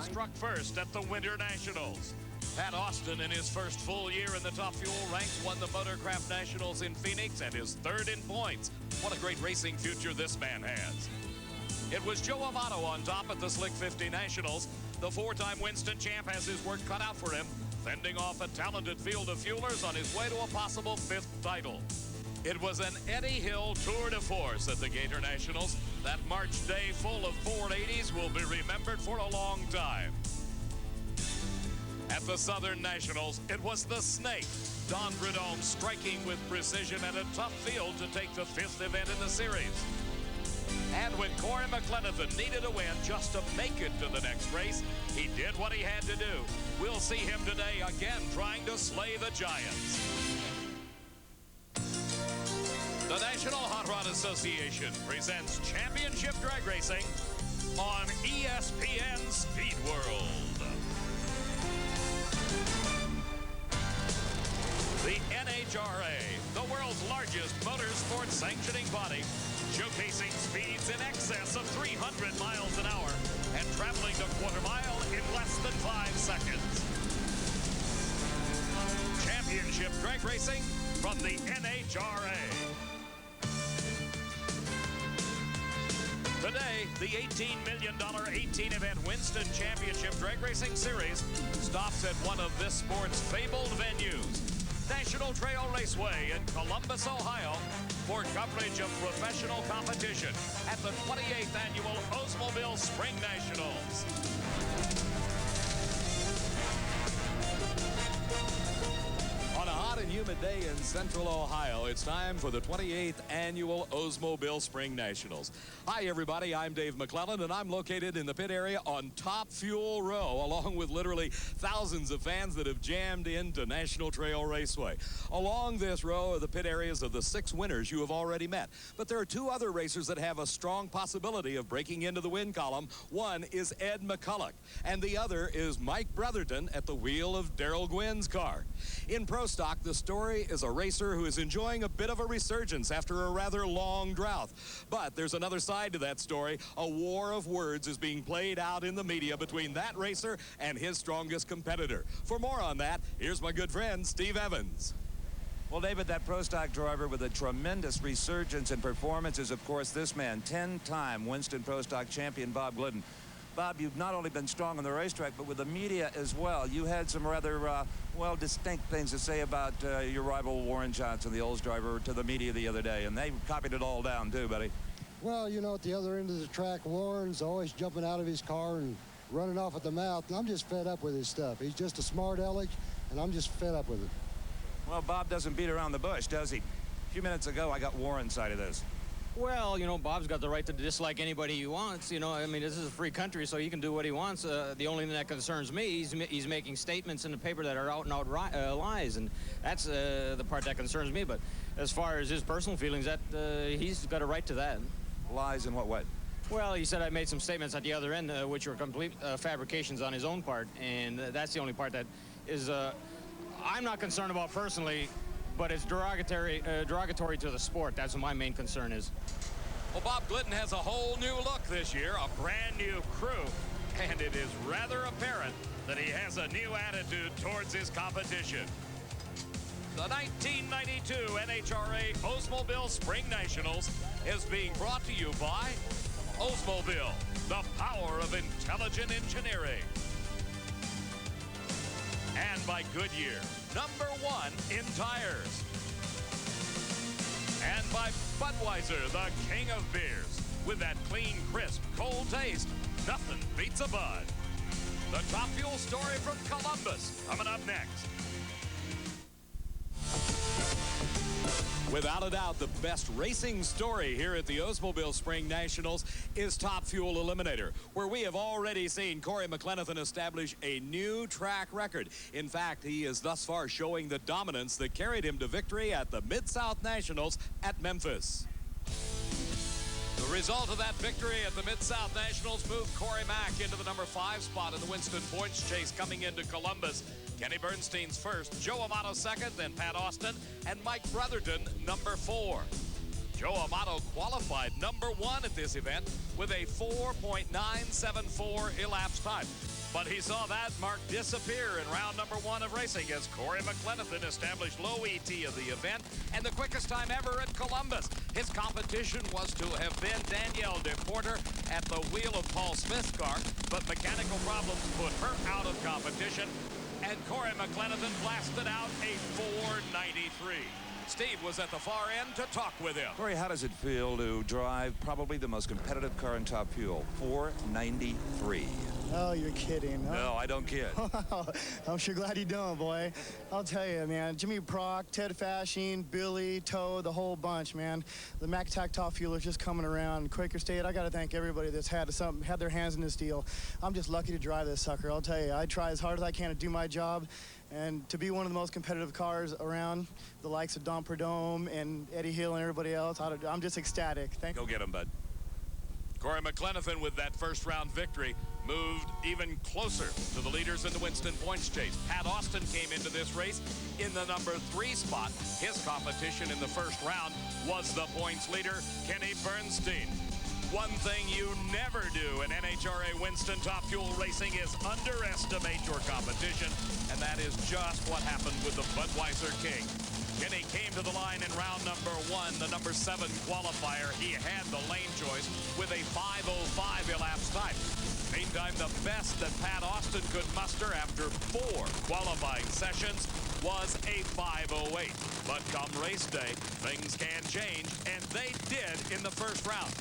struck first at the Winter Nationals. Pat Austin, in his first full year in the Top Fuel ranks, won the Motorcraft Nationals in Phoenix and is third in points. What a great racing future this man has. It was Joe Amato on top at the Slick 50 Nationals. The four-time Winston champ has his work cut out for him, fending off a talented field of fuelers on his way to a possible fifth title. It was an Eddie Hill tour de force at the Gator Nationals. That March day full of 480s will be remembered for a long time. At the Southern Nationals, it was the Snake, Don Prudhomme, striking with precision at a tough field to take the fifth event in the series. And when Corey McLenithan needed a win just to make it to the next race, he did what he had to do. We'll see him today again trying to slay the Giants. The National Hot Rod Association presents Championship Drag Racing on ESPN Speed World. The NHRA, the world's largest motorsports sanctioning body, showcasing speeds in excess of 300 miles an hour and traveling the quarter mile in less than 5 seconds. Championship Drag Racing from the NHRA. Today, the $18 million 18-event Winston Championship Drag Racing Series stops at one of this sport's fabled venues, National Trail Raceway in Columbus, Ohio, for coverage of professional competition at the 28th Annual Oldsmobile Springnationals. On a hot and humid day in central Ohio, it's time for the 28th Annual Oldsmobile Springnationals. Hi, everybody. I'm Dave McClellan, and I'm located in the pit area on Top Fuel Row, along with literally thousands of fans that have jammed into National Trail Raceway. Along this row are the pit areas of the 6 winners you have already met. But there are 2 other racers that have a strong possibility of breaking into the win column. One is Ed McCulloch, and the other is Mike Brotherton at the wheel of Darrell Gwynn's car. In Pro Stock, the story is a racer who is enjoying a bit of a resurgence after a rather long drought. But there's another side to that story. A war of words is being played out in the media between that racer and his strongest competitor. For more on that, here's my good friend, Steve Evans. Well, David, that Pro Stock driver with a tremendous resurgence in performance is, of course, this man, 10-time Winston Pro Stock champion Bob Glidden. Bob, you've not only been strong on the racetrack, but with the media as well. You had some rather, well, distinct things to say about your rival Warren Johnson, the Olds driver, to the media the other day, and they copied it all down, too, buddy. Well, you know, at the other end of the track, Warren's always jumping out of his car and running off at the mouth, and I'm just fed up with his stuff. He's just a smart aleck, and I'm just fed up with it. Well, Bob doesn't beat around the bush, does he? A few minutes ago, I got Warren's side of this. Well, you know, Bob's got the right to dislike anybody he wants. You know, I mean, this is a free country, so he can do what he wants. The only thing that concerns me, he's making statements in the paper that are out and out lies, and that's the part that concerns me. But as far as his personal feelings, that he's got a right to that. Lies in what way? Well, he said I made some statements at the other end, which were complete fabrications on his own part, and that's the only part that is I'm not concerned about personally. But it's derogatory to the sport. That's what my main concern is. Well, Bob Glidden has a whole new look this year, a brand new crew, and it is rather apparent that he has a new attitude towards his competition. The 1992 NHRA Oldsmobile Spring Nationals is being brought to you by Oldsmobile, the power of intelligent engineering. And by Goodyear, #1 in tires. And by Budweiser, the king of beers. With that clean, crisp, cold taste, nothing beats a Bud. The Top Fuel story from Columbus, coming up next. Without a doubt, the best racing story here at the Oldsmobile Spring Nationals is Top Fuel Eliminator, where we have already seen Corey McLenithan establish a new track record. In fact, he is thus far showing the dominance that carried him to victory at the Mid-South Nationals at Memphis. The result of that victory at the Mid-South Nationals moved Corey Mack into the #5 spot in the Winston points chase coming into Columbus. Kenny Bernstein's first, Joe Amato second, then Pat Austin, and Mike Brotherton #4. Joe Amato qualified #1 at this event with a 4.974 elapsed time. But he saw that mark disappear in round number 1 of racing as Corey McLenithan established low ET of the event and the quickest time ever at Columbus. His competition was to have been Danielle DePorter at the wheel of Paul Smith's car, but mechanical problems put her out of competition, and Corey McLenithan blasted out a 493. Steve was at the far end to talk with him. Corey, how does it feel to drive probably the most competitive car in Top Fuel? 493. Oh, you're kidding. No, I don't kid. I'm sure glad you don't, boy. I'll tell you, man. Jimmy Brock, Ted Fashing, Billy, Toe, the whole bunch, man. The Mac Tac Top Fuel is just coming around. Quaker State, I got to thank everybody that's had their hands in this deal. I'm just lucky to drive this sucker. I'll tell you, I try as hard as I can to do my job. And to be one of the most competitive cars around, the likes of Don Perdome and Eddie Hill and everybody else, I'm just ecstatic. Thank you. Go get him, bud. Corey McLenithan with that first round victory moved even closer to the leaders in the Winston points chase. Pat Austin came into this race in the number 3 spot. His competition in the first round was the points leader, Kenny Bernstein. One thing you never do in NHRA Winston Top Fuel Racing is underestimate your competition, and that is just what happened with the Budweiser King. Kenny came to the line in round number 1, the number 7 qualifier. He had the lane choice with a 5:05 elapsed time. Meantime, the best that Pat Austin could muster after 4 qualifying sessions was a 5:08. But come race day, things can change, and they did in the first round.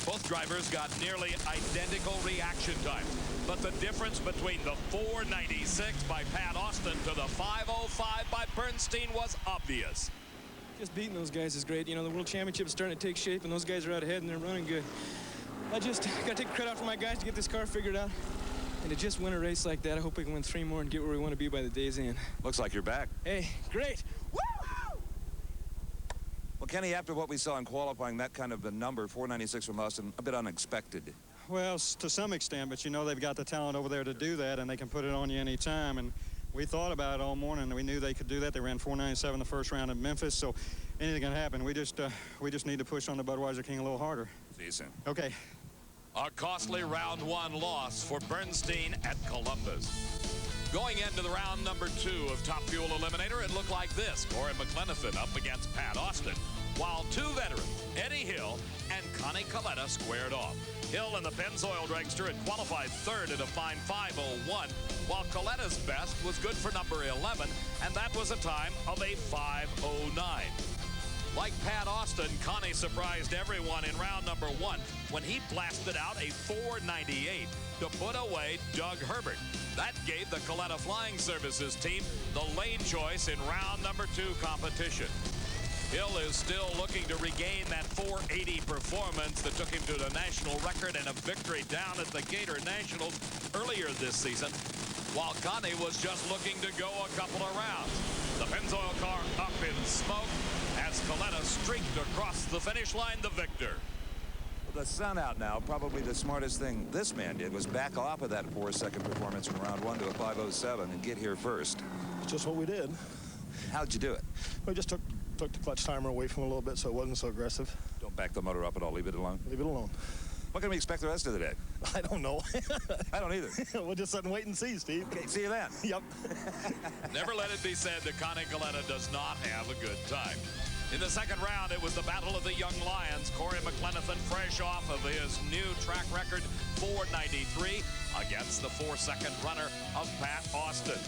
Both drivers got nearly identical reaction time, but the difference between the 496 by Pat Austin to the 5:05 by Bernstein was obvious. Just beating those guys is great. You know, the World Championship is starting to take shape, and those guys are out ahead, and they're running good. I just got to take credit out for my guys to get this car figured out. And to just win a race like that, I hope we can win 3 more and get where we want to be by the day's end. Looks like you're back. Hey, great. Woo! Well, Kenny, after what we saw in qualifying, that kind of a number, 496 from Austin, a bit unexpected. Well, to some extent, but you know they've got the talent over there to do that, and they can put it on you any time. And we thought about it all morning, and we knew they could do that. They ran 497 the first round at Memphis, so anything can happen. We just need to push on the Budweiser King a little harder. See you soon. Okay. A costly round 1 loss for Bernstein at Columbus. Going into the round number 2 of Top Fuel Eliminator, it looked like this. Corey McLenithan up against Pat Austin, while 2 veterans, Eddie Hill and Connie Coletta, squared off. Hill in the Pennzoil dragster had qualified 3rd at a fine 5:01, while Coletta's best was good for number 11, and that was a time of a 5:09. Like Pat Austin, Connie surprised everyone in round number 1 when he blasted out a 498 to put away Doug Herbert. That gave the Coletta Flying Services team the lane choice in round number 2 competition. Hill is still looking to regain that 480 performance that took him to the national record and a victory down at the Gator Nationals earlier this season, while Connie was just looking to go a couple of rounds. The Pennzoil car up in smoke as Coletta streaked across the finish line, the victor. With the sun out now, probably the smartest thing this man did was back off of that 4-second performance from round 1 to a 5:07 and get here first. Just what we did. How'd you do it? We just took the clutch timer away from it a little bit so it wasn't so aggressive. Don't back the motor up at all. Leave it alone. Leave it alone. What can we expect the rest of the day? I don't know. I don't either. We'll just sit and wait and see, Steve. Okay, see you then. Yep. Never let it be said that Connie Coletta does not have a good time. In the second round, it was the battle of the young lions. Corey McLenithan, fresh off of his new track record, 493, against the 4-second runner of Pat Austin.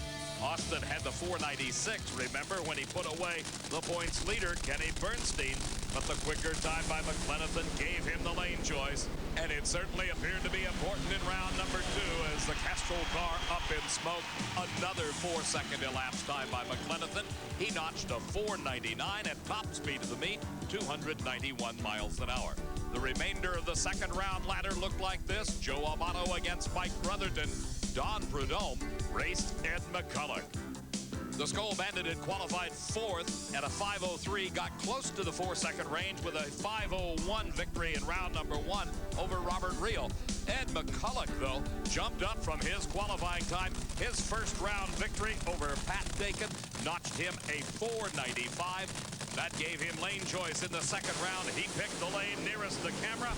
Austin had the 496, remember, when he put away the points leader, Kenny Bernstein. But the quicker time by McLenithan gave him the lane choice. And it certainly appeared to be important in round number 2 as the Castrol car up in smoke. Another 4-second elapsed time by McLenithan. He notched a 499 at top speed of the meet, 291 miles an hour. The remainder of the second round ladder looked like this. Joe Amato against Mike Brotherton. Don Prudhomme raced Ed McCulloch. The Skull Bandit had qualified 4th at a 5:03, got close to the 4-second range with a 5:01 victory in round number 1 over Robert Reel. Ed McCulloch, though, jumped up from his qualifying time. His first round victory over Pat Dakin notched him a 4:95. That gave him lane choice in the second round. He picked the lane nearest the camera.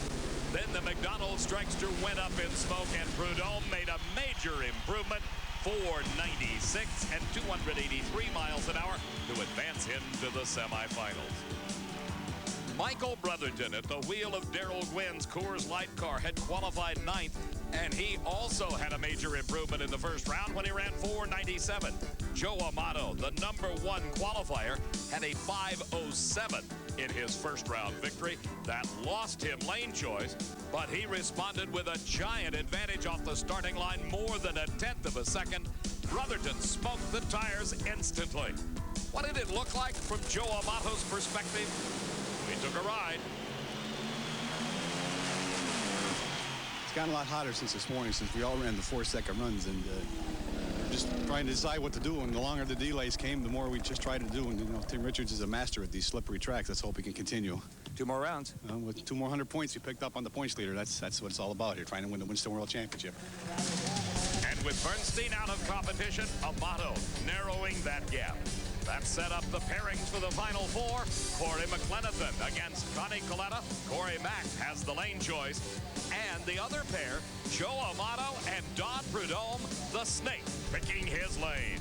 Then the McDonald's dragster went up in smoke, and Prudhomme made a major improvement, 496 and 283 miles an hour to advance him to the semifinals. Michael Brotherton at the wheel of Darrell Gwynn's Coors Light car had qualified 9th, and he also had a major improvement in the first round when he ran 497. Joe Amato, the #1 qualifier, had a 5:07 in his first round victory. That lost him lane choice, but he responded with a giant advantage off the starting line, more than a 1/10 of a second. Brotherton smoked the tires instantly. What did it look like from Joe Amato's perspective? We took a ride. It's gotten a lot hotter since this morning, since we all ran the 4-second runs, and just trying to decide what to do. And the longer the delays came, the more we just tried to do. And, you know, Tim Richards is a master at these slippery tracks. Let's hope he can continue. 2 more rounds. With 2 more 100 points he picked up on the points leader. That's what it's all about here, trying to win the Winston World Championship. And with Bernstein out of competition, Amato narrowing that gap. That set up the pairings for the final 4. Corey McLenithan against Connie Coletta. Corey Mack has the lane choice. And the other pair, Joe Amato and Don Prudhomme, the Snake, picking his lane.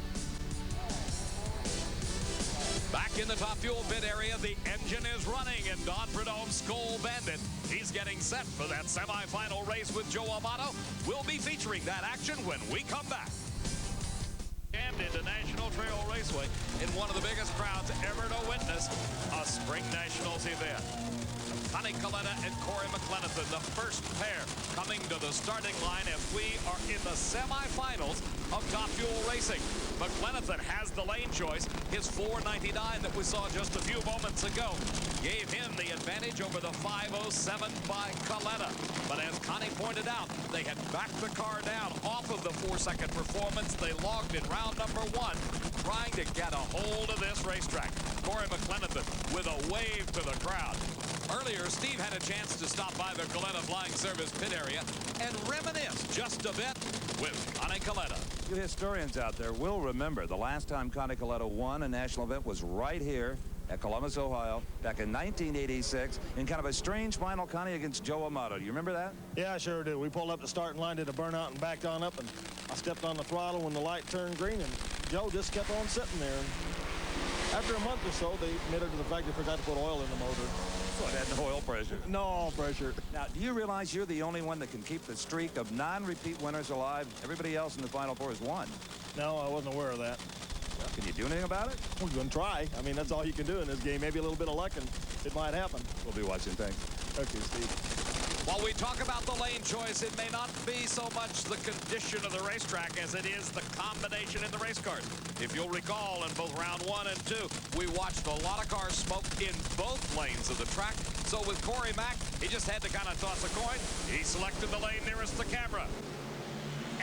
Back in the Top Fuel pit area, the engine is running in Don Prudhomme's Skull Bandit. He's getting set for that semifinal race with Joe Amato. We'll be featuring that action when we come back. And into National Trail Raceway in one of the biggest crowds ever to witness a Spring Nationals event. Connie Coletta and Corey McLenithan, the first pair coming to the starting line as we are in the semifinals of Top Fuel Racing. McLenithan has the lane choice. His 499 that we saw just a few moments ago gave him the advantage over the 5:07 by Coletta. But as Connie pointed out, they had backed the car down off of the 4-second performance they logged in round number 1, trying to get a hold of this racetrack. Corey McLenithan with a wave to the crowd. Earlier, Steve had a chance to stop by the Coletta Flying Service pit area and reminisce just a bit with Connie Coletta. You historians out there will remember the last time Connie Coletta won a national event was right here at Columbus, Ohio, back in 1986, in kind of a strange final, Connie, against Joe Amato. Do you remember that? Yeah, I sure do. We pulled up the starting line, did a burnout, and backed on up, and I stepped on the throttle when the light turned green, and Joe just kept on sitting there. After a month or so, they admitted to the fact they forgot to put oil in the motor. So it had no oil pressure. No oil pressure. Now, do you realize you're the only one that can keep the streak of non-repeat winners alive? Everybody else in the Final Four has won. No, I wasn't aware of that. Well, can you do anything about it? We're going to try. I mean, that's all you can do in this game. Maybe a little bit of luck, and it might happen. We'll be watching. Thanks. Okay, Steve. While we talk about the lane choice, it may not be so much the condition of the racetrack as it is the combination in the race cars. If you'll recall, in both round 1 and 2, we watched a lot of cars smoke in both lanes of the track. So with Corey Mack, he just had to kind of toss a coin. He selected the lane nearest the camera.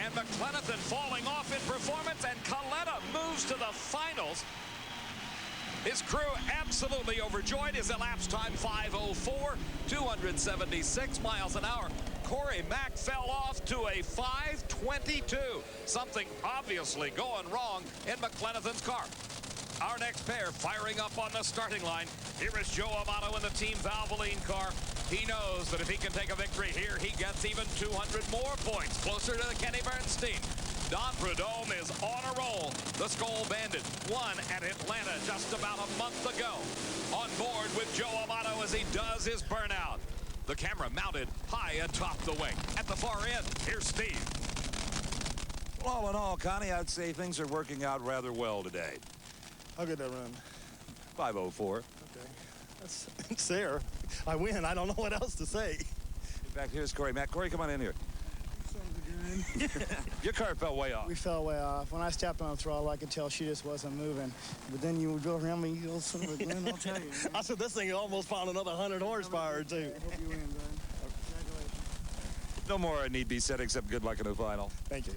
And McLenithan falling off in performance, and Coletta moves to the finals. His crew absolutely overjoyed. His elapsed time 5:04, 276 miles an hour. Corey Mack fell off to a 5:22. Something obviously going wrong in McLenithan's car. Our next pair firing up on the starting line. Here is Joe Amato in the Team Valvoline car. He knows that if he can take a victory here, he gets even 200 more points closer to the Kenny Bernstein. Don Prudhomme is on a roll. The Skull Bandit won at Atlanta just about a month ago. On board with Joe Amato as he does his burnout. The camera mounted high atop the wing. At the far end, here's Steve. Well, all in all, Connie, I'd say things are working out rather well today. How good that run? 5:04. Okay. It's there. I win. I don't know what else to say. In fact, here's Corey Mack. Corey, come on in here. Your car fell way off. We fell way off. When I stepped on the throttle, I could tell she just wasn't moving. But then you would go around me, you old son of a gun, I'll tell you. I said, this thing almost found another 100 horsepower, too. I hope you win, bud. Congratulations. No more need be said except good luck in the final. Thank you.